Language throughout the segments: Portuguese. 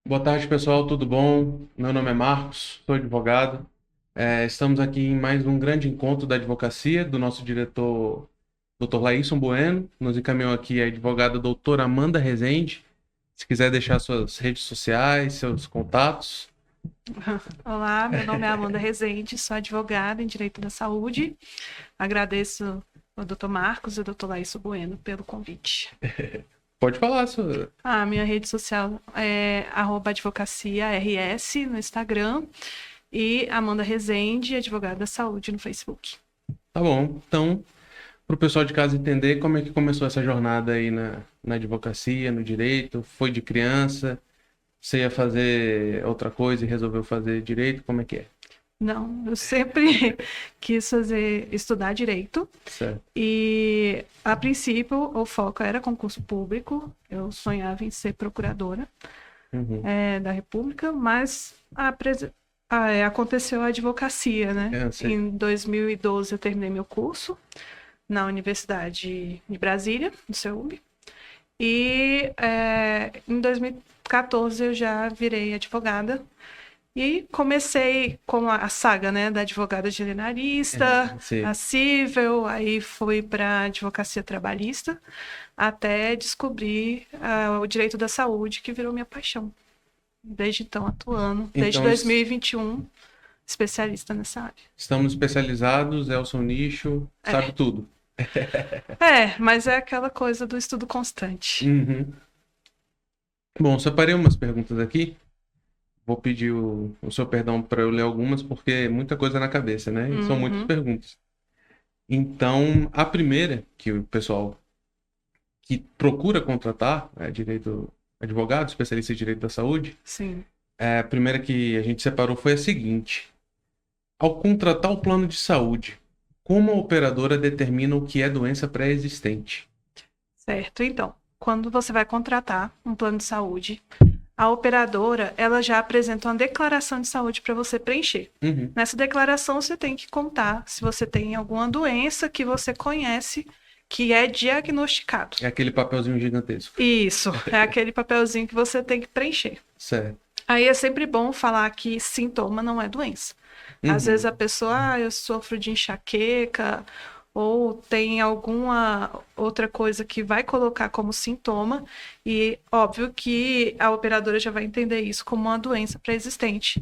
Boa tarde, pessoal, tudo bom? Meu nome é Marcos, sou advogado. Estamos aqui em mais um grande encontro da advocacia do nosso diretor, Dr. Laísson Bueno. Nos encaminhou aqui a advogada doutora Amanda Rezende. Se quiser deixar suas redes sociais, seus contatos. Olá, meu nome é Amanda Rezende, sou advogada em Direito da Saúde. Agradeço ao Dr. Marcos e ao Dr. Laísson Bueno pelo convite. Pode falar, sua... A minha rede social é @advocaciars no Instagram e Amanda Rezende, advogada da saúde no Facebook. Tá bom. Então, para o pessoal de casa entender como é que começou essa jornada aí na advocacia, no direito, foi de criança, você ia fazer outra coisa e resolveu fazer direito, como é que é? Não, eu sempre quis estudar direito Certo. e, a princípio, o foco era concurso público. Eu sonhava em ser procuradora Uhum. da República, mas aconteceu a advocacia, né? Eu sei. Em 2012 eu terminei meu curso na Universidade de Brasília, no CEUB, e em 2014 eu já virei advogada e comecei com a saga, né, da advogada generalista, a Sei. cível, aí fui para a advocacia trabalhista, até descobrir o direito da saúde, que virou minha paixão. Desde então atuando, desde Então, 2021, especialista nessa área. estamos especializados, é o seu nicho, sabe É, tudo. mas é aquela coisa do estudo constante. Uhum. Bom, separei umas perguntas aqui. Vou pedir o seu perdão para eu ler algumas, porque é muita coisa na cabeça, né? E são muitas Uhum. perguntas. Então, a primeira, que o pessoal que procura contratar, direito, advogado, especialista em direito da saúde, Sim, a primeira que a gente separou foi a seguinte: ao contratar o plano de saúde, como a operadora determina o que é doença pré-existente? certo. Então, quando você vai contratar um plano de saúde, a operadora, ela já apresenta uma declaração de saúde para você preencher. Uhum. Nessa declaração, você tem que contar se você tem alguma doença que você conhece que é diagnosticado. É aquele papelzinho gigantesco. Isso, é aquele papelzinho que você tem que preencher. Certo. Aí é sempre bom falar que sintoma não é doença. Às vezes Uhum. a pessoa, eu sofro de enxaqueca, ou tem alguma outra coisa que vai colocar como sintoma, e óbvio que a operadora já vai entender isso como uma doença pré-existente.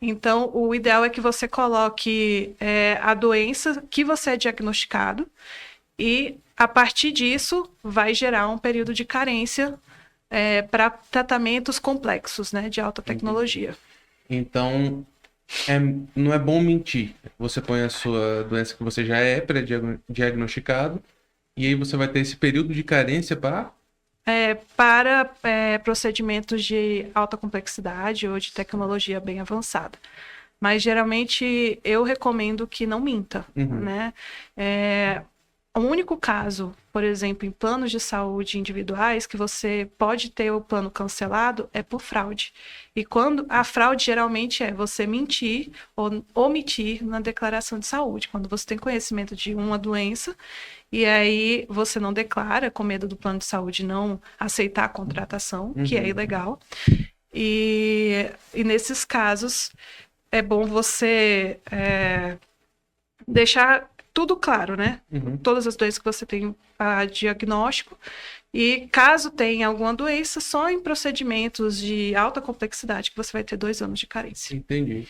Então, o ideal é que você coloque a doença que você é diagnosticado, e a partir disso vai gerar um período de carência para tratamentos complexos, né, de alta Entendi. tecnologia. Então, é, não é bom mentir. Você põe a sua doença que você já é pré-diagnosticado, e aí você vai ter esse período de carência para. Para procedimentos de alta complexidade ou de tecnologia bem avançada. Mas geralmente eu recomendo que não minta, Uhum. né? O único caso, por exemplo, em planos de saúde individuais, que você pode ter o plano cancelado é por fraude. E quando a fraude geralmente é você mentir ou omitir na declaração de saúde, quando você tem conhecimento de uma doença e aí você não declara, com medo do plano de saúde não aceitar a contratação, que é Uhum. ilegal. E nesses casos é bom você deixar tudo claro, né? Uhum. Todas as doenças que você tem a diagnóstico. E caso tenha alguma doença, só em procedimentos de alta complexidade que você vai ter 2 anos de carência. Entendi.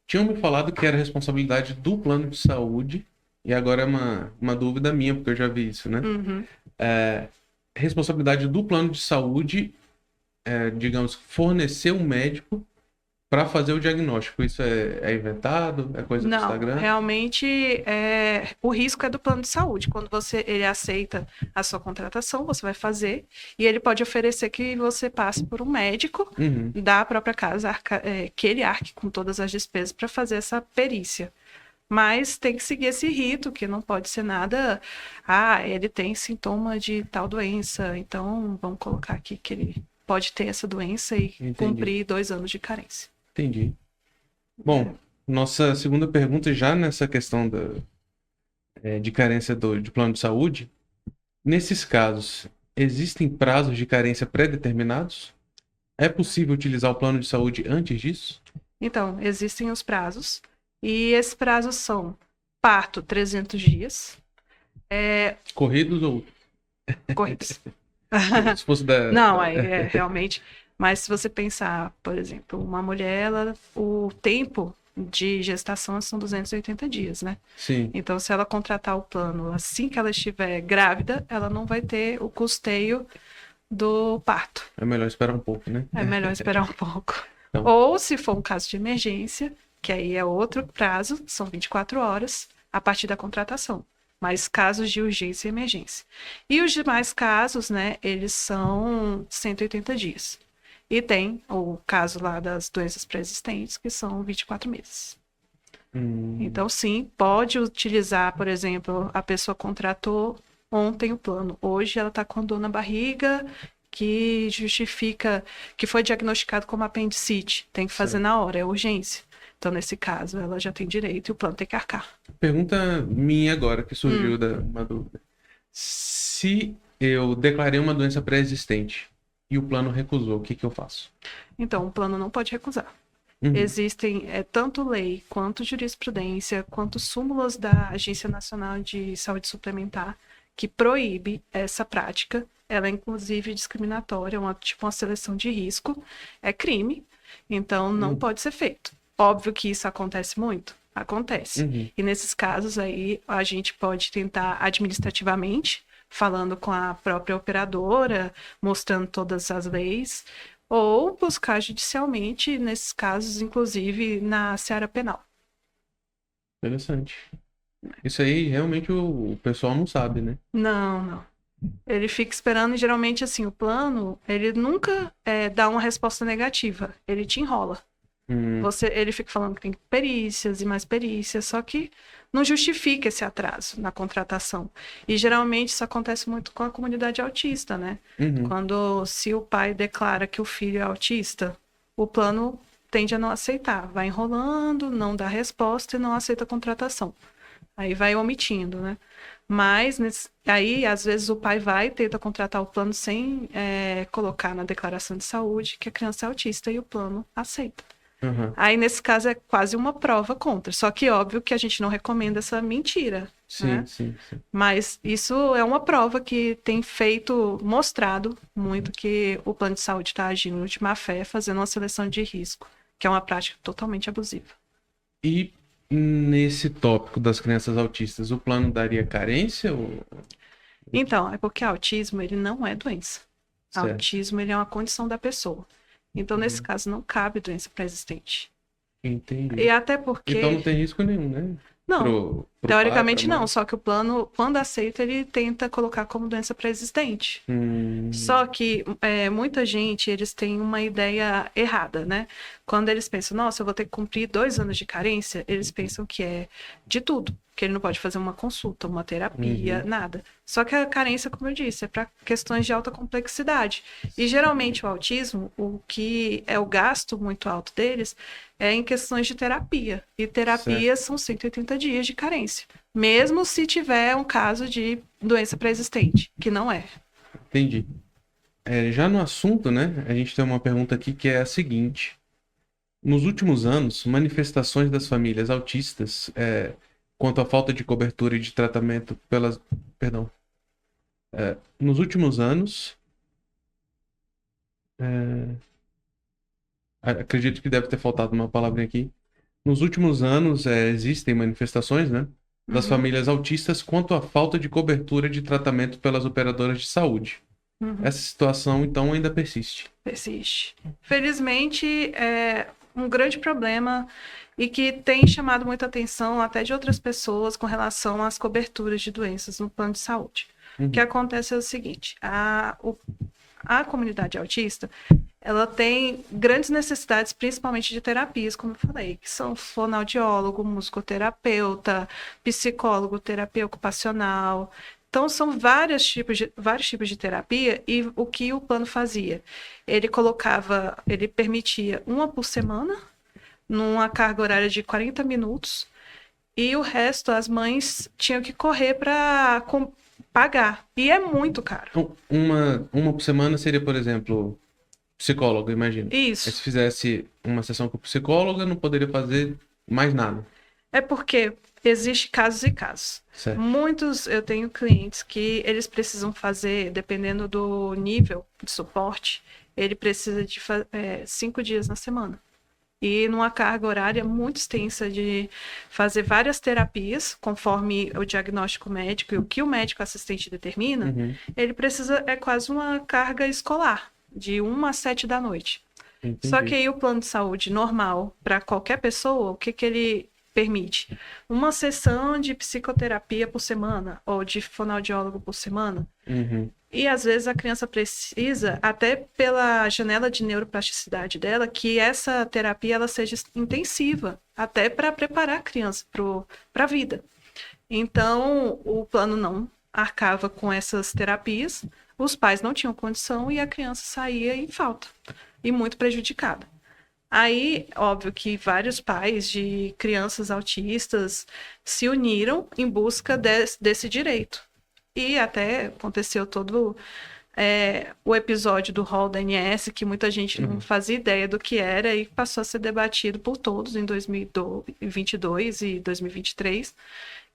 Tinham me falado que era responsabilidade do plano de saúde, e agora é uma dúvida minha, porque eu já vi isso, né? Uhum. É, responsabilidade do plano de saúde, digamos, fornecer um médico para fazer o diagnóstico. Isso é inventado? É coisa do Não, Instagram? realmente o risco é do plano de saúde. Quando ele aceita a sua contratação, você vai fazer e ele pode oferecer que você passe por um médico Uhum. da própria casa, que ele arque com todas as despesas para fazer essa perícia. Mas tem que seguir esse rito, que não pode ser nada. Ah, ele tem sintoma de tal doença, então vamos colocar aqui que ele pode ter essa doença e Entendi. cumprir 2 anos de carência. Entendi. Bom, nossa segunda pergunta, já nessa questão de carência de plano de saúde, nesses casos, existem prazos de carência pré-determinados? É possível utilizar o plano de saúde antes disso? Então, existem os prazos, e esses prazos são parto 300 dias, Corridos ou corridos. se fosse da. Não, aí é realmente. Mas se você pensar, por exemplo, uma mulher, o tempo de gestação são 280 dias, né? Sim, Então, se ela contratar o plano assim que ela estiver grávida, ela não vai ter o custeio do parto. é melhor esperar um pouco, né? É melhor esperar um pouco. Então, Ou, se for um caso de emergência, que aí é outro prazo, são 24 horas a partir da contratação. Mas casos de urgência e emergência. E os demais casos, né, eles são 180 dias. E tem o caso lá das doenças pré-existentes, que são 24 meses. hum, Então, sim, pode utilizar, por exemplo, a pessoa contratou ontem o plano. Hoje ela está com dor na barriga, que justifica que foi diagnosticado como apendicite. Tem que fazer certo. na hora, é urgência. Então, nesse caso, ela já tem direito e o plano tem que arcar. Pergunta minha agora, que surgiu Hum, uma dúvida. Se eu declarei uma doença pré-existente e o plano recusou, o que que eu faço? Então, o plano não pode recusar. Uhum, Existem tanto lei, quanto jurisprudência, quanto súmulas da Agência Nacional de Saúde Suplementar que proíbe essa prática. Ela é inclusive discriminatória, tipo uma seleção de risco, é crime, então não uhum, pode ser feito. Óbvio que isso acontece muito, acontece. uhum. E nesses casos aí a gente pode tentar administrativamente, falando com a própria operadora, mostrando todas as leis, ou buscar judicialmente, nesses casos, inclusive na seara penal. Interessante. Isso aí realmente o pessoal não sabe, né? Não, não. Ele fica esperando e geralmente assim, o plano, ele nunca dá uma resposta negativa, ele te enrola. Hum, Ele fica falando que tem perícias e mais perícias, só que não justifica esse atraso na contratação. E geralmente isso acontece muito com a comunidade autista, né? uhum, Quando se o pai declara que o filho é autista, o plano tende a não aceitar, vai enrolando, não dá resposta e não aceita a contratação. Aí vai omitindo, né? Mas aí, às vezes, o pai vai e tenta contratar o plano sem colocar na declaração de saúde que a criança é autista e o plano aceita. uhum. Aí, nesse caso, é quase uma prova contra. Só que, óbvio, que a gente não recomenda essa mentira, Sim, né? sim, sim. Mas isso é uma prova que tem mostrado muito que o plano de saúde está agindo de má fé, fazendo uma seleção de risco, que é uma prática totalmente abusiva. E nesse tópico das crianças autistas, o plano daria carência ou... Então, é porque autismo, ele não é doença. Certo. Autismo, ele é uma condição da pessoa. Então, nesse Uhum. caso, não cabe doença pré-existente. E Entendi. até Então não porque tem risco nenhum, né? não, Pro pai, pra teoricamente não, mãe. só que o plano, quando aceita, ele tenta colocar como doença pré-existente. Hum, Só que muita gente, eles têm uma ideia errada, né? Quando eles pensam, nossa, eu vou ter que cumprir 2 anos de carência, eles pensam que é de tudo, que ele não pode fazer uma consulta, uma terapia, uhum. nada. Só que a carência, como eu disse, é para questões de alta complexidade. E geralmente o autismo, o que é o gasto muito alto deles, é em questões de terapia. E Certo. terapia são 180 dias de carência. Mesmo se tiver um caso de doença pré-existente, que não é. Entendi. Já no assunto, né? A gente tem uma pergunta aqui que é a seguinte. Nos últimos anos, manifestações das famílias autistas quanto à falta de cobertura e de tratamento pelas... Perdão. Nos últimos anos, é, acredito que deve ter faltado uma palavrinha aqui. Nos últimos anos, existem manifestações, né, das Uhum, famílias autistas quanto à falta de cobertura de tratamento pelas operadoras de saúde. uhum. Essa situação, então, ainda persiste. Persiste. Felizmente, é um grande problema e que tem chamado muita atenção até de outras pessoas com relação às coberturas de doenças no plano de saúde. O que Uhum, acontece é o seguinte, a comunidade autista, ela tem grandes necessidades, principalmente de terapias, como eu falei, que são fonoaudiólogo, musicoterapeuta, psicólogo, terapia ocupacional. Então, são vários tipos de terapia e o que o plano fazia? Ele permitia uma por semana, numa carga horária de 40 minutos, e o resto as mães tinham que correr para pagar. E é muito caro. Então, uma por semana seria, por exemplo, Psicólogo, imagina. Aí Isso. se fizesse uma sessão com psicóloga, não poderia fazer mais nada. É porque existe casos e casos. Certo. Muitos, eu tenho clientes que eles precisam fazer, dependendo do nível de suporte, ele precisa de 5 dias na semana. E numa carga horária muito extensa de fazer várias terapias, conforme o diagnóstico médico e o que o médico assistente determina, ele precisa, é quase uma carga escolar, de 1 às 7 da noite. Só que Entendi. aí o plano de saúde normal, para qualquer pessoa, o que que ele permite? Uma sessão de psicoterapia por semana, ou de fonoaudiólogo por semana. Uhum. E às vezes a criança precisa, até pela janela de neuroplasticidade dela, que essa terapia ela seja intensiva, até para preparar a criança para a vida. Então, o plano não arcava com essas terapias, os pais não tinham condição e a criança saía em falta e muito prejudicada. Aí, óbvio que vários pais de crianças autistas se uniram em busca desse direito. E até aconteceu todo o episódio do rol da ANS, que muita gente não fazia ideia do que era e passou a ser debatido por todos em 2022 e 2023,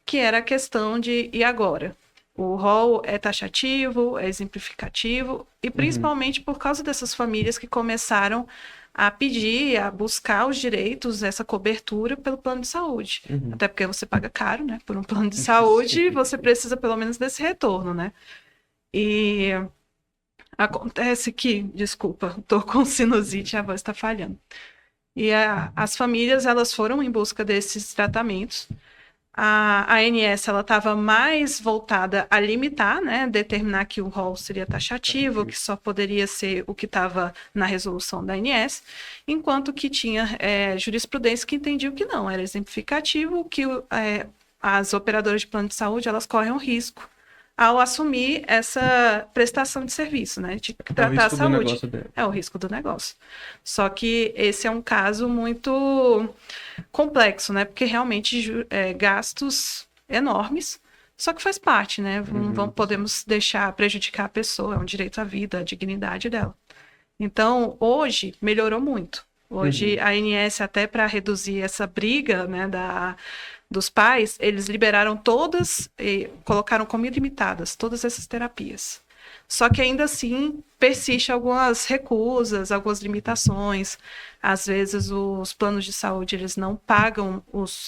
que era a questão de, e agora? O rol é taxativo, é exemplificativo, e principalmente por causa dessas famílias que começaram a pedir, a buscar os direitos, essa cobertura pelo plano de saúde. Até porque você paga caro, né? Por um plano de saúde, você precisa pelo menos desse retorno, né? E acontece que, desculpa, tô com sinusite e a voz está falhando. E as famílias, elas foram em busca desses tratamentos. A ANS ela estava mais voltada a limitar, né, determinar que o rol seria taxativo, que só poderia ser o que estava na resolução da ANS, enquanto que tinha jurisprudência que entendia que não, era exemplificativo, que as operadoras de plano de saúde elas correm um risco ao assumir essa prestação de serviço, né, de tratar a saúde. É o risco do negócio. Só que esse é um caso muito complexo, né? Porque realmente gastos enormes, só que faz parte, né? Não podemos deixar prejudicar a pessoa, é um direito à vida, à dignidade dela. Então, hoje, melhorou muito. Hoje, a ANS, até para reduzir essa briga, né, dos pais, eles liberaram todas, colocaram como ilimitadas todas essas terapias. Só que ainda assim persiste algumas recusas, algumas limitações. Às vezes os planos de saúde eles não pagam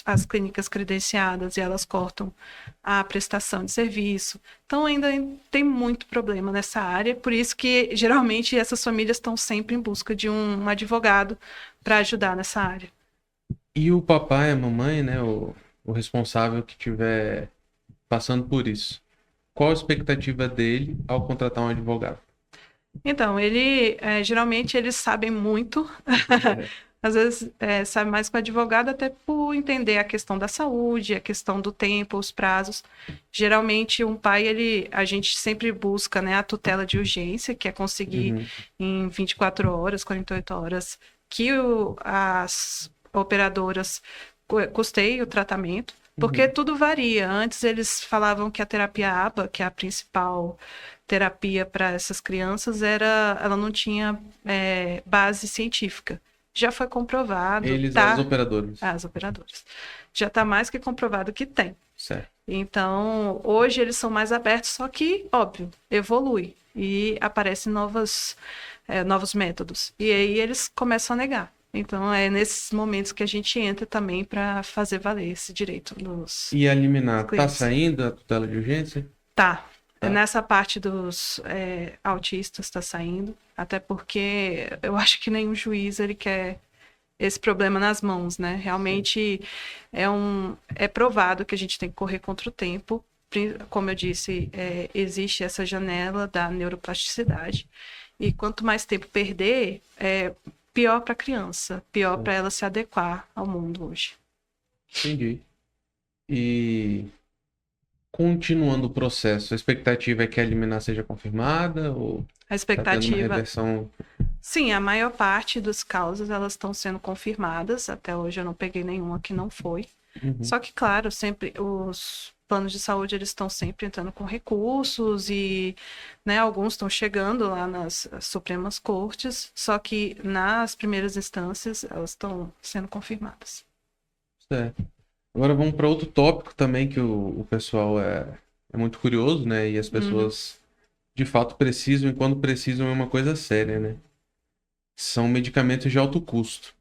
as clínicas credenciadas e elas cortam a prestação de serviço. Então ainda tem muito problema nessa área, por isso que geralmente essas famílias estão sempre em busca de um advogado para ajudar nessa área. E o papai, a mamãe, né, o responsável que estiver passando por isso, qual a expectativa dele ao contratar um advogado? Então, geralmente eles sabem muito, às vezes sabe mais que o advogado, até por entender a questão da saúde, a questão do tempo, os prazos. Geralmente, um pai, a gente sempre busca, né, a tutela de urgência, que é conseguir em 24 horas, 48 horas, que as operadoras custeiem o tratamento, porque tudo varia. Antes eles falavam que a terapia ABA, que é a principal terapia para essas crianças, ela não tinha base científica. Já foi comprovado. As operadoras. As operadoras. Já está mais que comprovado que tem. Certo. Então, hoje eles são mais abertos, só que, óbvio, evolui. E aparecem novos métodos. E aí eles começam a negar. Então, é nesses momentos que a gente entra também para fazer valer esse direito dos E a liminar, clientes. tá saindo a tutela de urgência? Tá. Nessa parte dos autistas está saindo, até porque eu acho que nenhum juiz ele quer esse problema nas mãos, né? Realmente é provado que a gente tem que correr contra o tempo. Como eu disse, existe essa janela da neuroplasticidade. E quanto mais tempo perder, pior para a criança, pior para ela se adequar ao mundo hoje. Entendi. E continuando o processo, a expectativa é que a liminar seja confirmada ou A expectativa... tá tendo uma reversão? Sim, a maior parte das causas elas estão sendo confirmadas. Até hoje eu não peguei nenhuma que não foi. Só que, claro, sempre os planos de saúde eles estão sempre entrando com recursos e, né, alguns estão chegando lá nas Supremas Cortes, só que nas primeiras instâncias elas estão sendo confirmadas. Certo. Agora vamos para outro tópico também que o pessoal é muito curioso, né? E as pessoas de fato precisam, e quando precisam é uma coisa séria, né? São medicamentos de alto custo.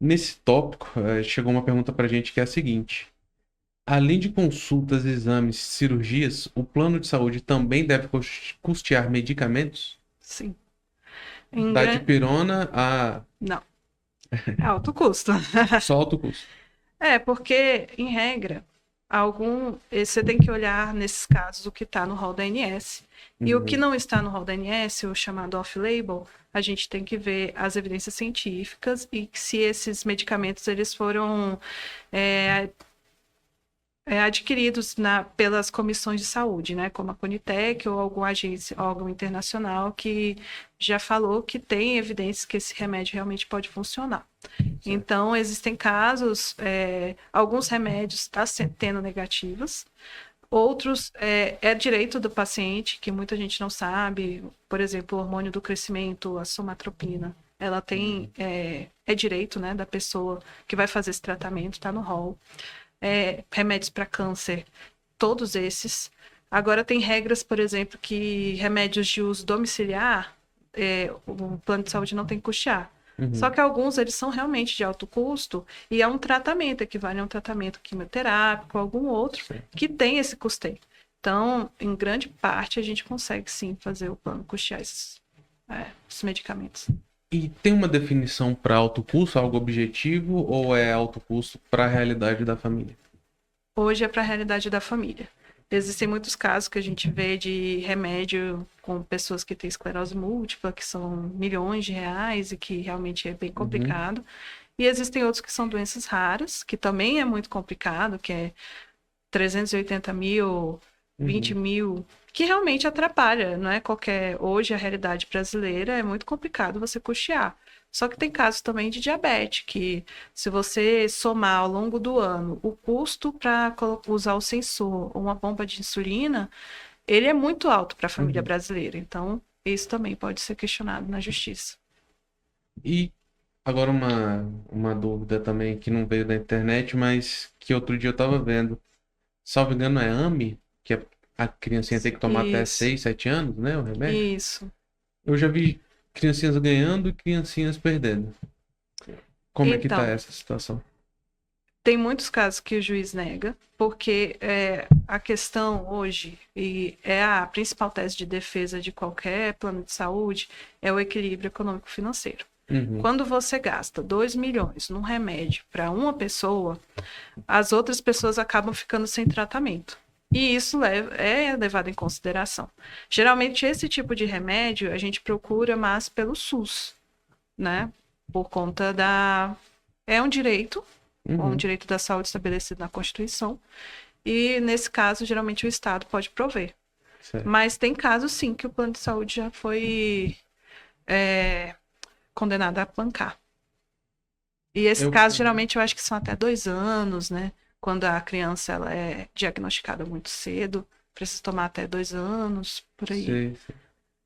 Nesse tópico, chegou uma pergunta para a gente que é a seguinte: além de consultas, exames, cirurgias, o plano de saúde também deve custear medicamentos? Sim. Da dipirona a Não. É alto custo. só alto custo. Porque, em regra, você tem que olhar, nesses casos, o que está no rol da ANS. E o que não está no rol da ANS, o chamado off-label, a gente tem que ver as evidências científicas e se esses medicamentos eles foram adquiridos pelas comissões de saúde, né? Como a Conitec ou alguma agência, órgão internacional que já falou que tem evidências que esse remédio realmente pode funcionar. Certo. Então, existem casos, alguns remédios estão tendo negativas, outros é direito do paciente, que muita gente não sabe, por exemplo, o hormônio do crescimento, a somatropina, ela tem, é direito, né, da pessoa que vai fazer esse tratamento, está no rol. Remédios para câncer, todos esses. Agora tem regras, por exemplo, que remédios de uso domiciliar, o plano de saúde não tem que custear. Só que alguns, eles são realmente de alto custo e é um tratamento, equivale a um tratamento quimioterápico, algum outro, que tem esse custeio. Então, em grande parte, a gente consegue sim fazer o plano custear esses medicamentos. E tem uma definição para alto custo, algo objetivo, ou é alto custo para a realidade da família? Hoje é para a realidade da família. Existem muitos casos que a gente vê de remédio com pessoas que têm esclerose múltipla, que são milhões de reais e que realmente é bem complicado. E existem outros que são doenças raras, que também é muito complicado, que é 380 mil, 20 mil, que realmente atrapalha, não é qualquer... Hoje, a realidade brasileira é muito complicado você custear. Só que tem casos também de diabetes, que se você somar ao longo do ano o custo para usar o sensor ou uma bomba de insulina, ele é muito alto para a família brasileira. Então, isso também pode ser questionado na justiça. E agora uma dúvida também que não veio da internet, mas que outro dia eu estava vendo. Salvo engano, é AMI, que a criancinha tem que tomar até 6, 7 anos, né? O remédio. Isso. Eu já vi criancinhas ganhando e criancinhas perdendo. Como é que tá essa situação? Tem muitos casos que o juiz nega, porque a questão hoje, e é a principal tese de defesa de qualquer plano de saúde, é o equilíbrio econômico-financeiro. Quando você gasta 2 milhões num remédio para uma pessoa, as outras pessoas acabam ficando sem tratamento. E isso é levado em consideração. Geralmente, esse tipo de remédio a gente procura mais pelo SUS, né? Por conta é um direito, um direito da saúde estabelecido na Constituição. E, nesse caso, geralmente o Estado pode prover. Certo. Mas tem casos, sim, que o plano de saúde já foi condenado a bancar. E esse caso, geralmente, eu acho que são até 2 anos, né? Quando a criança ela é diagnosticada muito cedo, precisa tomar até 2 anos, por aí. Sei.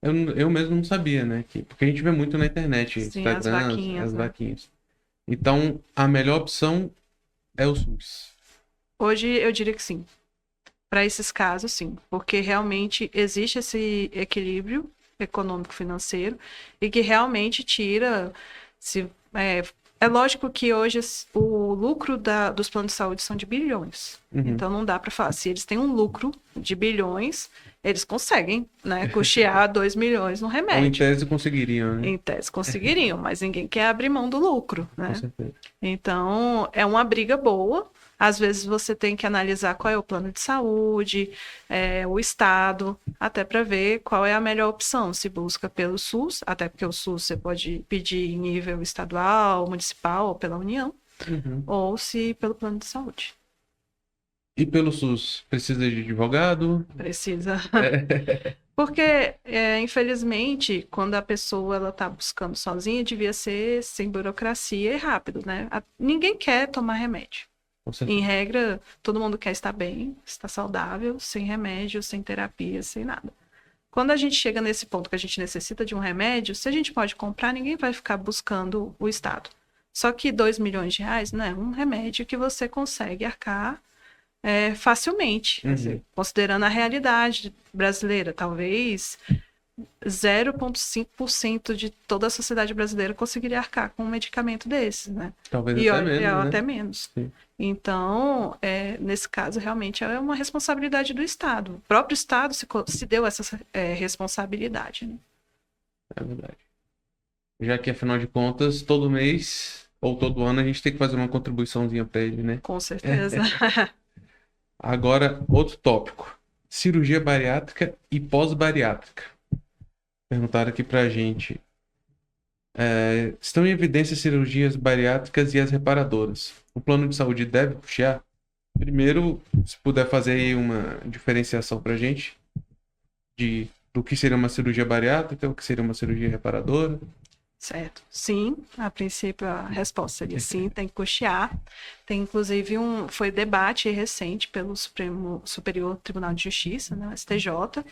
Eu mesmo não sabia, né? Porque a gente vê muito na internet, sim, Instagram, as vaquinhas. Então, a melhor opção é o SUS. Hoje, eu diria que sim. Para esses casos, sim. Porque realmente existe esse equilíbrio econômico-financeiro e que realmente tira... É lógico que hoje o lucro dos planos de saúde são de bilhões. Então, não dá para falar. Se eles têm um lucro de bilhões, eles conseguem, né, custear 2 milhões no remédio. Ou em tese conseguiriam, né? Em tese conseguiriam, mas ninguém quer abrir mão do lucro, né? Com certeza. Então, é uma briga boa. Às vezes você tem que analisar qual é o plano de saúde, o estado, até para ver qual é a melhor opção. Se busca pelo SUS, até porque o SUS você pode pedir em nível estadual, municipal ou pela União, ou se pelo plano de saúde. E pelo SUS, precisa de advogado? Precisa. Porque, infelizmente, quando a pessoa está buscando sozinha, devia ser sem burocracia e rápido, né? Ninguém quer tomar remédio. Com Em certeza. regra, todo mundo quer estar bem, estar saudável, sem remédio, sem terapia, sem nada. Quando a gente chega nesse ponto que a gente necessita de um remédio, se a gente pode comprar, ninguém vai ficar buscando o Estado. Só que 2 milhões de reais não é um remédio que você consegue arcar facilmente. Quer Uhum. dizer, considerando a realidade brasileira, talvez 0,5% de toda a sociedade brasileira conseguiria arcar com um medicamento desses, né? Talvez E até olha, menos, até né? menos. Sim, Então, nesse caso, realmente é uma responsabilidade do Estado. O próprio Estado se deu essa responsabilidade, né? é verdade. Já que, afinal de contas, todo mês ou todo ano a gente tem que fazer uma contribuiçãozinha para ele, né? Com certeza. Agora, outro tópico. Cirurgia bariátrica e pós-bariátrica. Perguntaram aqui pra gente. Estão em evidência as cirurgias bariátricas e as reparadoras. O plano de saúde deve puxar? Primeiro, se puder fazer aí uma diferenciação pra gente do que seria uma cirurgia bariátrica, o que seria uma cirurgia reparadora. Certo. Sim, a princípio a resposta seria sim, tem que custear. Tem inclusive foi debate recente pelo Superior Tribunal de Justiça, né, STJ,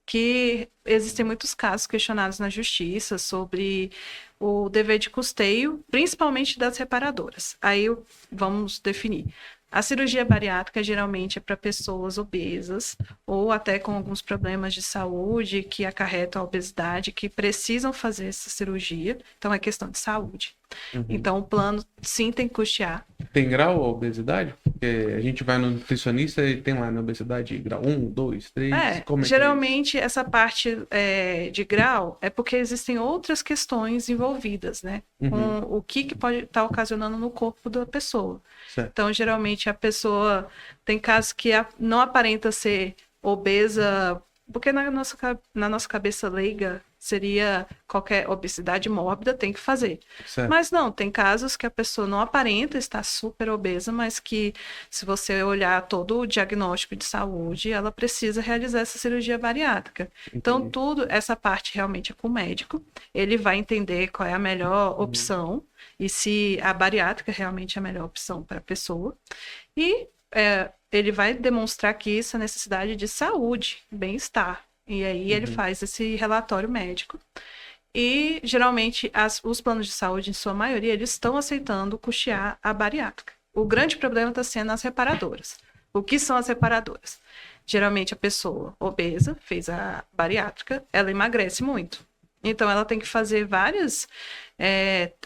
que existem muitos casos questionados na justiça sobre o dever de custeio, principalmente das reparadoras. Aí vamos definir. A cirurgia bariátrica geralmente é para pessoas obesas ou até com alguns problemas de saúde que acarretam a obesidade, que precisam fazer essa cirurgia. Então, é questão de saúde. Uhum. Então, o plano sim tem que custear. Tem grau a obesidade? Porque a gente vai no nutricionista e tem lá na obesidade grau 1, 2, 3. Como é que é isso? Geralmente essa parte de grau é porque existem outras questões envolvidas, né? Uhum. Com o que pode estar ocasionando no corpo da pessoa. Certo. Então, geralmente a pessoa tem casos que não aparenta ser obesa, porque na nossa cabeça leiga seria qualquer obesidade mórbida tem que fazer. Certo. Mas não, tem casos que a pessoa não aparenta estar super obesa, mas que se você olhar todo o diagnóstico de saúde, ela precisa realizar essa cirurgia bariátrica. Então, Entendi. essa parte realmente é com o médico. Ele vai entender qual é a melhor opção e se a bariátrica realmente é a melhor opção para a pessoa. E ele vai demonstrar que isso é necessidade de saúde, bem-estar. E aí ele Uhum. faz esse relatório médico. E, geralmente, os planos de saúde, em sua maioria, eles estão aceitando custear a bariátrica. O grande problema está sendo as reparadoras. O que são as reparadoras? Geralmente, a pessoa obesa fez a bariátrica, ela emagrece muito. Então, ela tem que fazer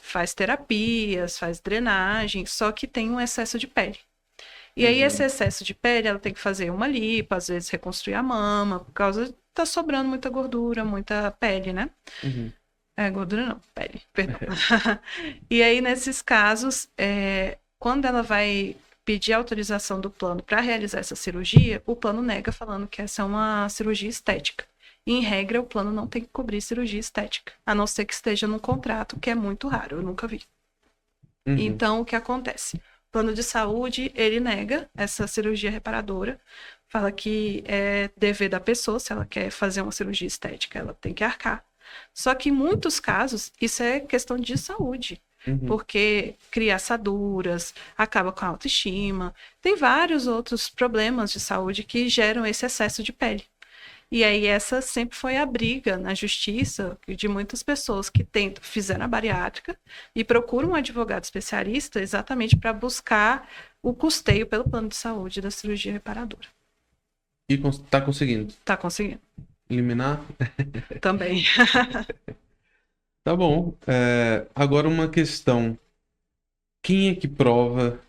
faz terapias, faz drenagem, só que tem um excesso de pele. E aí, esse excesso de pele, ela tem que fazer uma lipo, às vezes reconstruir a mama, por causa de tá sobrando muita gordura, muita pele, né? Uhum. Gordura não, pele, perdão. E aí, nesses casos, quando ela vai pedir autorização do plano para realizar essa cirurgia, o plano nega, falando que essa é uma cirurgia estética. E, em regra, o plano não tem que cobrir cirurgia estética, a não ser que esteja no contrato, que é muito raro, eu nunca vi. Uhum. Então, o que acontece? O plano de saúde, ele nega essa cirurgia reparadora, fala que é dever da pessoa, se ela quer fazer uma cirurgia estética, ela tem que arcar. Só que em muitos casos, isso é questão de saúde, Uhum. porque cria assaduras, acaba com a autoestima, tem vários outros problemas de saúde que geram esse excesso de pele. E aí essa sempre foi a briga na justiça de muitas pessoas que fizeram a bariátrica e procuram um advogado especialista exatamente para buscar o custeio pelo plano de saúde da cirurgia reparadora. E tá conseguindo Tá conseguindo? eliminar? Também. Tá bom. Agora uma questão. Quem é que prova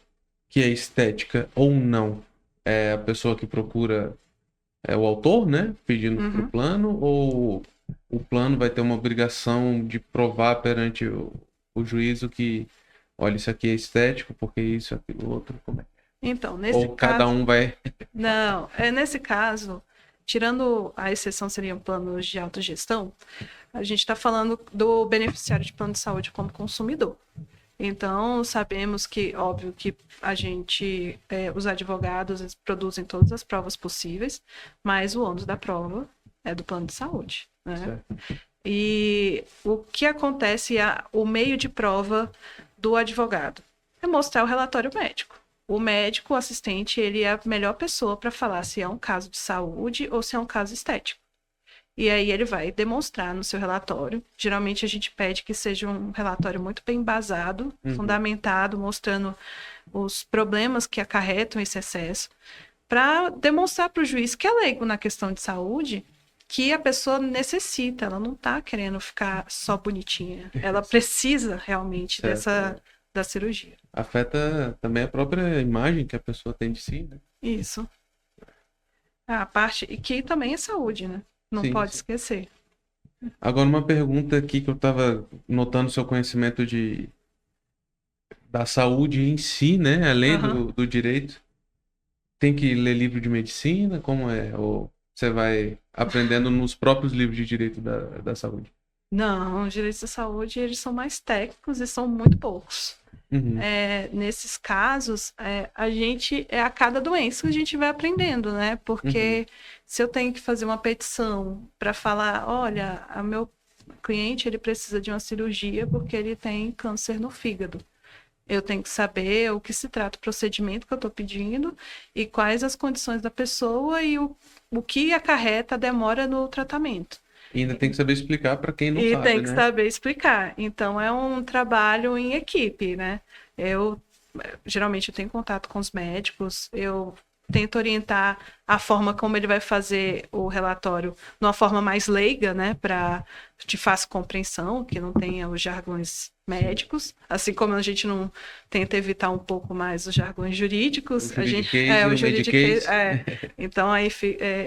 que é estética ou não? É a pessoa que procura o autor, né? Pedindo pro Uhum. plano, ou o plano vai ter uma obrigação de provar perante o juízo que, olha, isso aqui é estético, porque isso, aquilo, outro, como é? Então, nesse Ou cada caso, um vai. não, nesse caso, tirando a exceção seriam planos de autogestão, a gente está falando do beneficiário de plano de saúde como consumidor. Então, sabemos que, óbvio, que os advogados eles produzem todas as provas possíveis, mas o ônus da prova é do plano de saúde, né? Certo. E o que acontece o meio de prova do advogado é mostrar o relatório médico. o médico, o assistente, ele é a melhor pessoa para falar se é um caso de saúde ou se é um caso estético. E aí ele vai demonstrar no seu relatório. Geralmente a gente pede que seja um relatório muito bem embasado, fundamentado, mostrando os problemas que acarretam esse excesso, para demonstrar para o juiz que é leigo na questão de saúde, que a pessoa necessita, ela não está querendo ficar só bonitinha, ela precisa realmente da cirurgia. Afeta também a própria imagem que a pessoa tem de si, né? Isso. A parte, e que também é saúde, né? Não Sim, pode sim. esquecer. Agora, uma pergunta aqui que eu estava notando seu conhecimento da saúde em si, né? Além Aham. do direito. Tem que ler livro de medicina? Como é? Ou você vai aprendendo nos próprios livros de direito da saúde? Não, os direitos da saúde, eles são mais técnicos e são muito poucos. Uhum, Nesses casos, a cada doença a gente vai aprendendo, né? Porque se eu tenho que fazer uma petição para falar, olha, o meu cliente ele precisa de uma cirurgia porque ele tem câncer no fígado. Eu tenho que saber o que se trata o procedimento que eu estou pedindo e quais as condições da pessoa e o que acarreta a demora no tratamento. E ainda tem que saber explicar para quem não E sabe, tem que né? saber explicar. Então, é um trabalho em equipe, né? Eu, geralmente, eu tenho contato com os médicos, eu tento orientar a forma como ele vai fazer o relatório de uma forma mais leiga, né? Para de fácil compreensão, que não tenha os jargões médicos, assim como a gente não tenta evitar um pouco mais os jargões O jurídicos, juridiquês e o o juridiquês, mediquês. então aí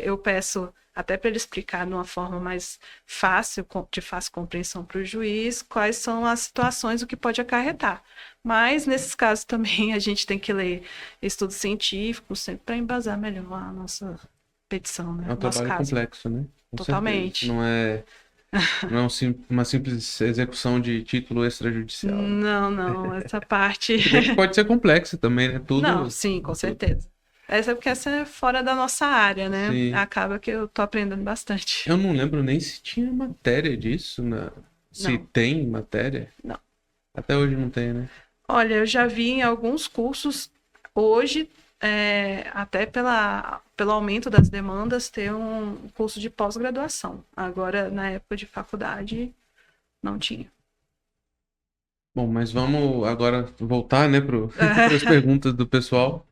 eu peço até para ele explicar de uma forma mais fácil, de fácil compreensão para o juiz, quais são as situações, o que pode acarretar. Mas, nesses casos também, a gente tem que ler estudos científicos, sempre para embasar melhor a nossa petição, né? É um Nosso trabalho caso. complexo, né? Com certeza. Totalmente. Não é uma simples execução de título extrajudicial, né? Não, não, essa parte. Se bem que pode ser complexa também, né? Não, Tudo, sim, com tudo. certeza. Essa é fora da nossa área, né? Sim. Acaba que eu tô aprendendo bastante. Eu não lembro nem se tinha matéria disso, se Não, tem matéria. não. Até hoje não tem, né? Olha, eu já vi em alguns cursos, hoje, até pelo aumento das demandas, ter um curso de pós-graduação. Agora, na época de faculdade, não tinha. Bom, mas vamos agora voltar, né, para as perguntas do pessoal.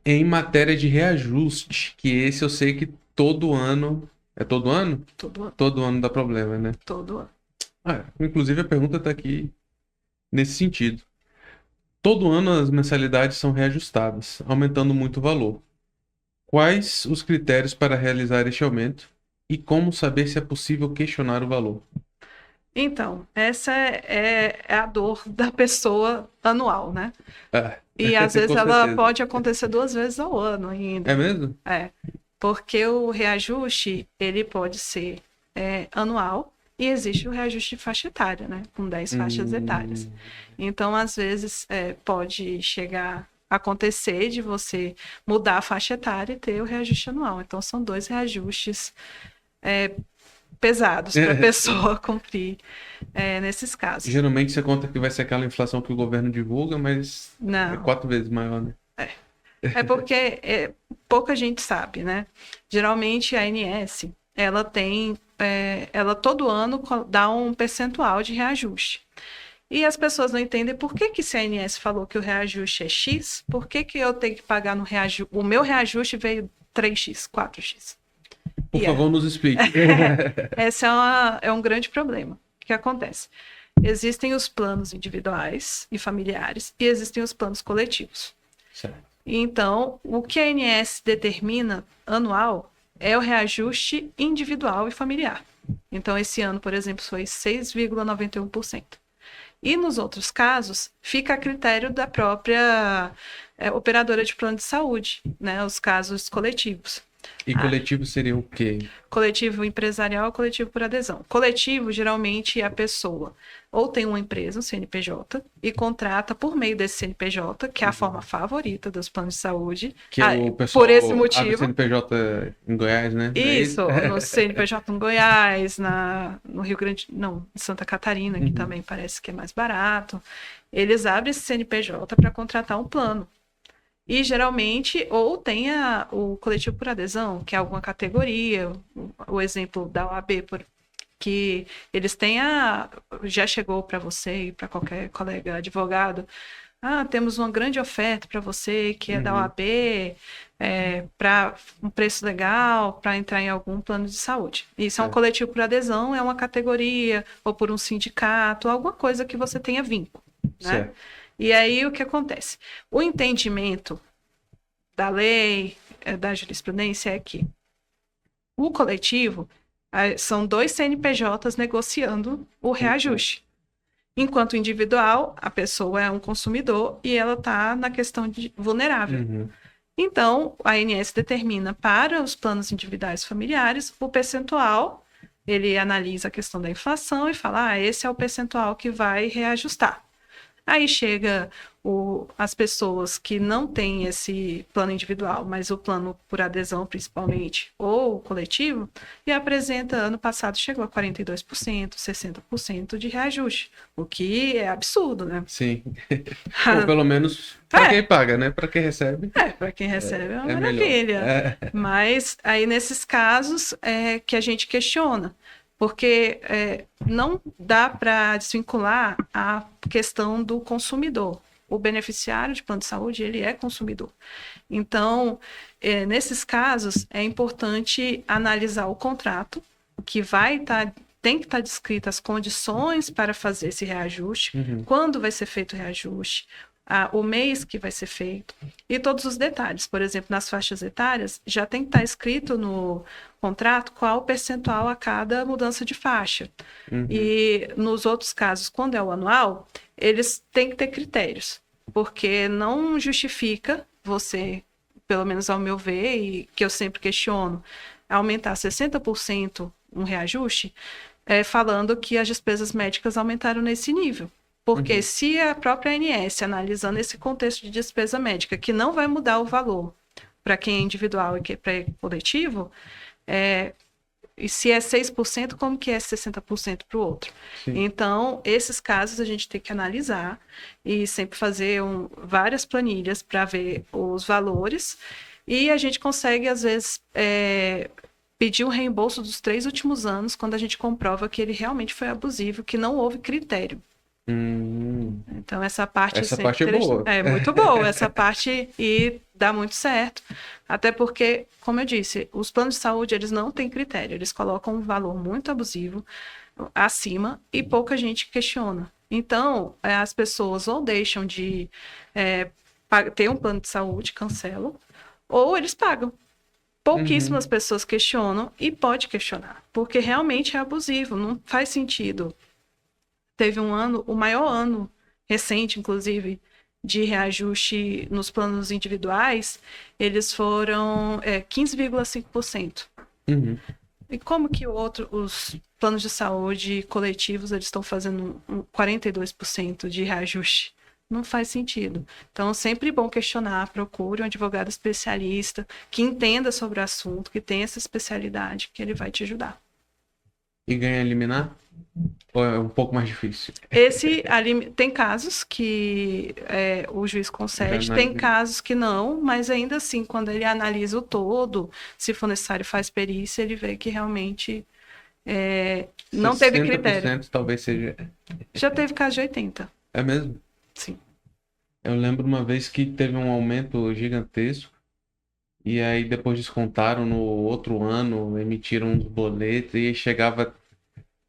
Em matéria de reajuste, que esse eu sei que todo ano. É todo ano? Todo, Todo ano dá problema, né? todo. Inclusive a pergunta está aqui nesse sentido. Todo ano as mensalidades são reajustadas, aumentando muito o valor. Quais os critérios para realizar este aumento e como saber se é possível questionar o valor? Então, essa é a dor da pessoa anual, né? Ah, E às vezes com ela certeza. pode acontecer 2 vezes ao ano ainda. É mesmo? Porque o reajuste, ele pode ser anual e existe o reajuste de faixa etária, né? Com 10 faixas etárias. Então, às vezes, pode chegar a acontecer de você mudar a faixa etária e ter o reajuste anual. Então, são 2 reajustes pesados para a pessoa cumprir nesses casos. Geralmente você conta que vai ser aquela inflação que o governo divulga, mas é Não. 4 vezes maior, né? É porque pouca gente sabe, né? Geralmente a ANS, ela todo ano dá um percentual de reajuste. E as pessoas não entendem por que se a ANS falou que o reajuste é X, por que eu tenho que pagar no reajuste? O meu reajuste veio 3X, 4X. Por favor, nos explique. Esse é um grande problema. O que acontece? Existem os planos individuais e familiares e existem os planos coletivos. Certo. Então, o que a ANS determina anual é o reajuste individual e familiar. Então, esse ano, por exemplo, foi 6,91%. E nos outros casos, fica a critério da própria operadora de plano de saúde, né? Os casos coletivos. E coletivo seria o quê? Coletivo empresarial, coletivo por adesão. Coletivo, geralmente, a pessoa ou tem uma empresa, um CNPJ, e contrata por meio desse CNPJ, que é a forma favorita dos planos de saúde. Que o pessoal por esse abre motivo. CNPJ em Goiás, né? Isso, no CNPJ em Goiás, no Rio Grande, não, em Santa Catarina, que também parece que é mais barato. Eles abrem esse CNPJ para contratar um plano. E geralmente, ou tenha o coletivo por adesão, que é alguma categoria, o exemplo da OAB, que eles têm já chegou para você e para qualquer colega advogado, temos uma grande oferta para você que é da OAB, para um preço legal, para entrar em algum plano de saúde. Isso é um coletivo por adesão, é uma categoria, ou por um sindicato, alguma coisa que você tenha vínculo, né? Certo. E aí o que acontece? O entendimento da lei, da jurisprudência é que o coletivo são 2 CNPJs negociando o reajuste. Enquanto individual, a pessoa é um consumidor e ela está na questão de vulnerável. Então, a ANS determina para os planos individuais familiares o percentual, ele analisa a questão da inflação e fala, esse é o percentual que vai reajustar. Aí chega as pessoas que não têm esse plano individual, mas o plano por adesão principalmente, ou o coletivo, e apresenta, ano passado chegou a 42%, 60% de reajuste, o que é absurdo, né? Sim. Ou pelo menos para quem paga, né? Para quem recebe. Para quem recebe é uma maravilha. Mas aí nesses casos é que a gente questiona. Porque não dá para desvincular a questão do consumidor. O beneficiário de plano de saúde, ele é consumidor. Então, nesses casos, é importante analisar o contrato, que tem que estar descritas as condições para fazer esse reajuste, quando vai ser feito o reajuste, o mês que vai ser feito e todos os detalhes. Por exemplo, nas faixas etárias, já tem que estar escrito no contrato qual o percentual a cada mudança de faixa. E nos outros casos, quando é o anual, eles têm que ter critérios, porque não justifica você, pelo menos ao meu ver, e que eu sempre questiono, aumentar 60% um reajuste, falando que as despesas médicas aumentaram nesse nível. Porque se a própria ANS, analisando esse contexto de despesa médica, que não vai mudar o valor para quem é individual e para coletivo, e se é 6%, como que é 60% para o outro? Sim. Então, esses casos a gente tem que analisar e sempre fazer várias planilhas para ver os valores, e a gente consegue, às vezes, pedir um reembolso dos 3 últimos anos, quando a gente comprova que ele realmente foi abusivo, que não houve critério. Então, essa parte é boa. É muito boa, essa parte, e dá muito certo. Até porque, como eu disse, os planos de saúde, eles não têm critério. Eles colocam um valor muito abusivo acima e pouca gente questiona. Então, as pessoas ou deixam de ter um plano de saúde, cancelam, ou eles pagam. Pouquíssimas pessoas questionam e pode questionar, porque realmente é abusivo, não faz sentido. Teve um ano, o maior ano recente, inclusive, de reajuste nos planos individuais, eles foram 15,5%. E como que os planos de saúde coletivos, eles estão fazendo 42% de reajuste? Não faz sentido. Então, sempre bom questionar, procure um advogado especialista que entenda sobre o assunto, que tenha essa especialidade, que ele vai te ajudar. E ganha liminar? Ou é um pouco mais difícil? Tem casos que o juiz concede, tem casos que não, mas ainda assim, quando ele analisa o todo, se for necessário faz perícia, ele vê que realmente não teve critério. 60% talvez seja... Já teve caso de 80%. É mesmo? Sim. Eu lembro uma vez que teve um aumento gigantesco, e aí depois descontaram no outro ano, emitiram uns boletos, e aí chegava...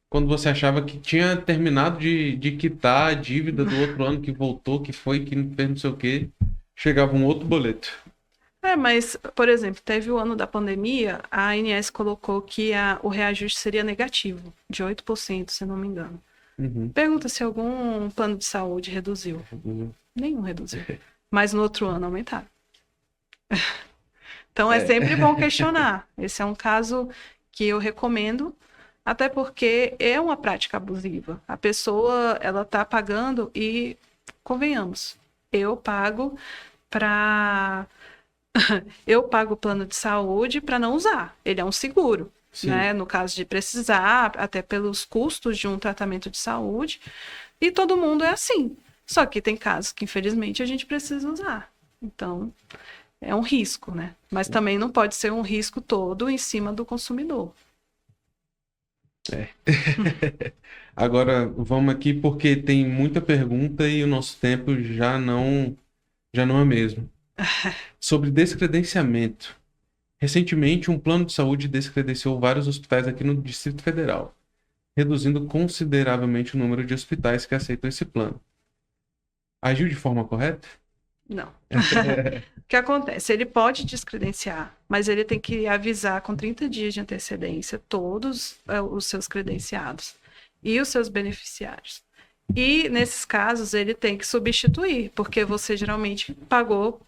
Quando você achava que tinha terminado de quitar a dívida do outro ano, que voltou, que foi, que não fez não sei o quê, chegava um outro boleto. Mas, por exemplo, teve o ano da pandemia, a ANS colocou que o reajuste seria negativo, de 8%, se não me engano. Pergunta se algum plano de saúde reduziu. Nenhum reduziu. Mas no outro ano aumentaram. Então, é sempre bom questionar. Esse é um caso que eu recomendo, até porque é uma prática abusiva. A pessoa, ela está pagando e, convenhamos, eu pago o plano de saúde para não usar. Ele é um seguro, né? No caso de precisar, até pelos custos de um tratamento de saúde. E todo mundo é assim. Só que tem casos que, infelizmente, a gente precisa usar. Então, é um risco, né? Mas também não pode ser um risco todo em cima do consumidor. Agora, vamos aqui porque tem muita pergunta e o nosso tempo já não é mesmo. Sobre descredenciamento. Recentemente, um plano de saúde descredenciou vários hospitais aqui no Distrito Federal, reduzindo consideravelmente o número de hospitais que aceitam esse plano. Agiu de forma correta? Não. O que acontece? Ele pode descredenciar, mas ele tem que avisar com 30 dias de antecedência todos os seus credenciados e os seus beneficiários. E, nesses casos, ele tem que substituir, porque você geralmente pagou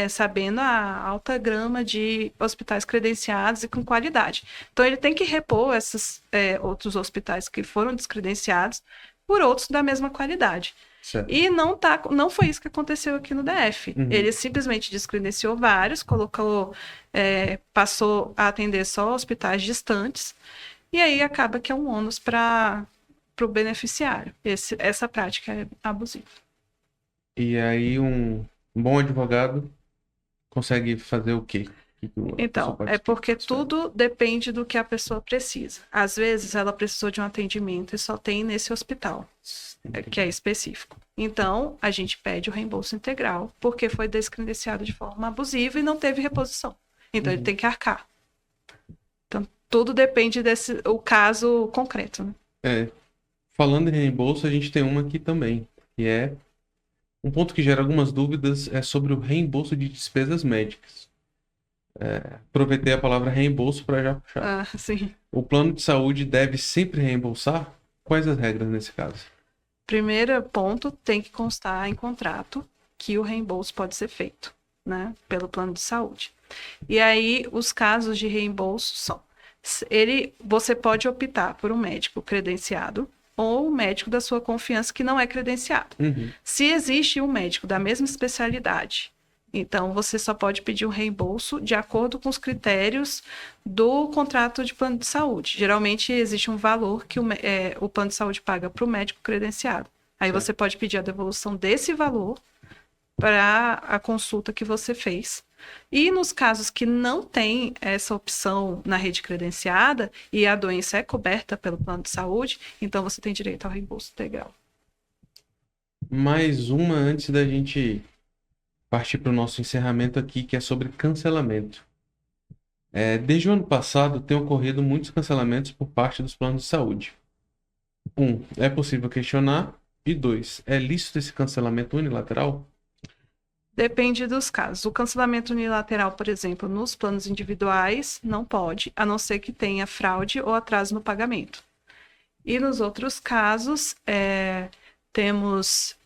sabendo a alta gama de hospitais credenciados e com qualidade. Então, ele tem que repor esses outros hospitais que foram descredenciados por outros da mesma qualidade. Certo. E não foi isso que aconteceu aqui no DF. Uhum. Ele simplesmente descredenciou vários, passou a atender só hospitais distantes, e aí acaba que é um ônus para o beneficiário. Essa prática é abusiva. E aí um bom advogado consegue fazer o quê? Então, é porque tudo depende do que a pessoa precisa. Às vezes, ela precisou de um atendimento e só tem nesse hospital, que é específico. Então, a gente pede o reembolso integral, porque foi descredenciado de forma abusiva e não teve reposição. Então, ele tem que arcar. Então, tudo depende o caso concreto, né? Falando em reembolso, a gente tem uma aqui também, que é um ponto que gera algumas dúvidas é sobre o reembolso de despesas médicas. Aproveitei a palavra reembolso para já puxar. Sim. O plano de saúde deve sempre reembolsar? Quais as regras nesse caso? Primeiro ponto, tem que constar em contrato que o reembolso pode ser feito, né, pelo plano de saúde. E aí, os casos de reembolso são: você pode optar por um médico credenciado ou um médico da sua confiança que não é credenciado. Uhum. Se existe um médico da mesma especialidade, então você só pode pedir um reembolso de acordo com os critérios do contrato de plano de saúde. Geralmente existe um valor que o plano de saúde paga para o médico credenciado. Aí você pode pedir a devolução desse valor para a consulta que você fez. E nos casos que não tem essa opção na rede credenciada e a doença é coberta pelo plano de saúde, então você tem direito ao reembolso integral. Mais uma antes da gente partir para o nosso encerramento aqui, que é sobre cancelamento. Desde o ano passado, tem ocorrido muitos cancelamentos por parte dos planos de saúde. 1. É possível questionar. E 2. É lícito esse cancelamento unilateral? Depende dos casos. O cancelamento unilateral, por exemplo, nos planos individuais, não pode, a não ser que tenha fraude ou atraso no pagamento. E nos outros casos, temos,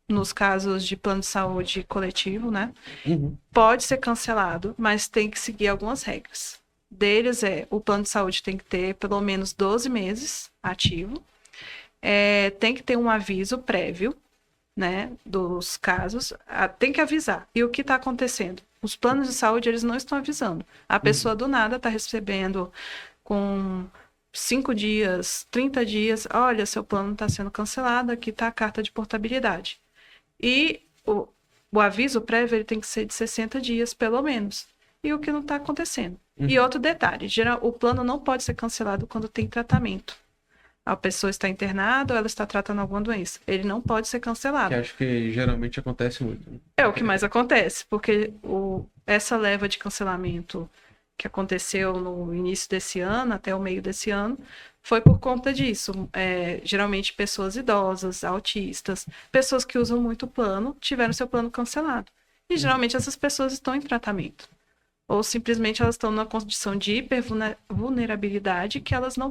nos casos de plano de saúde coletivo, né? Uhum. Pode ser cancelado, mas tem que seguir algumas regras. Deles o plano de saúde tem que ter pelo menos 12 meses ativo, tem que ter um aviso prévio, né, dos casos, tem que avisar. E o que está acontecendo? Os planos de saúde, eles não estão avisando. A pessoa do nada está recebendo com 5 dias, 30 dias, olha, seu plano está sendo cancelado, aqui está a carta de portabilidade. E o aviso prévio ele tem que ser de 60 dias, pelo menos. E o que não está acontecendo. E outro detalhe, o plano não pode ser cancelado quando tem tratamento. A pessoa está internada ou ela está tratando alguma doença. Ele não pode ser cancelado. Que acho que geralmente acontece muito. Né? É o que mais acontece, porque essa leva de cancelamento que aconteceu no início desse ano, até o meio desse ano, foi por conta disso. Geralmente pessoas idosas, autistas, pessoas que usam muito plano, tiveram seu plano cancelado. E geralmente essas pessoas estão em tratamento. Ou simplesmente elas estão numa condição de hipervulnerabilidade que elas não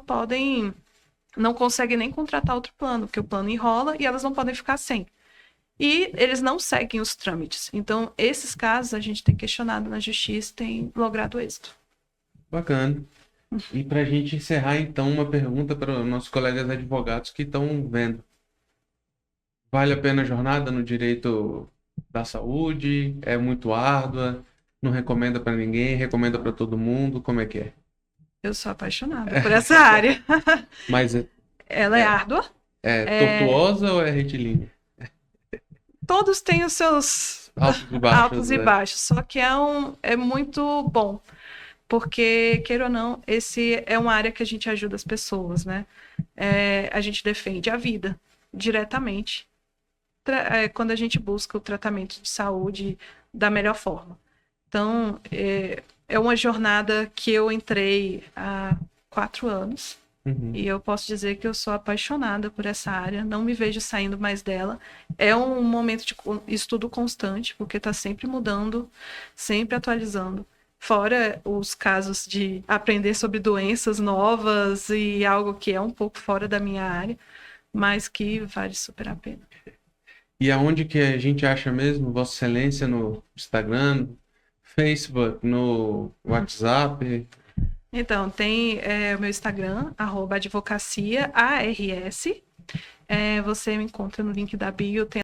conseguem nem contratar outro plano, porque o plano enrola e elas não podem ficar sem. E eles não seguem os trâmites. Então, esses casos a gente tem questionado na justiça e tem logrado êxito. Bacana. E para a gente encerrar, então, uma pergunta para os nossos colegas advogados que estão vendo. Vale a pena a jornada no direito da saúde? É muito árdua? Não recomenda para ninguém? Recomenda para todo mundo? Como é que é? Eu sou apaixonada por essa área. Mas ela é árdua. tortuosa ou é retilínea? Todos têm os seus Altos e baixos, altos e né? baixos. Só que é muito bom, porque, queira ou não, esse é uma área que a gente ajuda as pessoas, né? A gente defende a vida diretamente quando a gente busca o tratamento de saúde da melhor forma. Então, é uma jornada que eu entrei há 4 anos. Uhum. E eu posso dizer que eu sou apaixonada por essa área, não me vejo saindo mais dela. É um momento de estudo constante, porque está sempre mudando, sempre atualizando. Fora os casos de aprender sobre doenças novas e algo que é um pouco fora da minha área, mas que vale super a pena. E aonde que a gente acha mesmo Vossa Excelência? No Instagram, no Facebook, no WhatsApp? Então, tem o meu Instagram, @advocaciaars. Você me encontra no link da bio, tem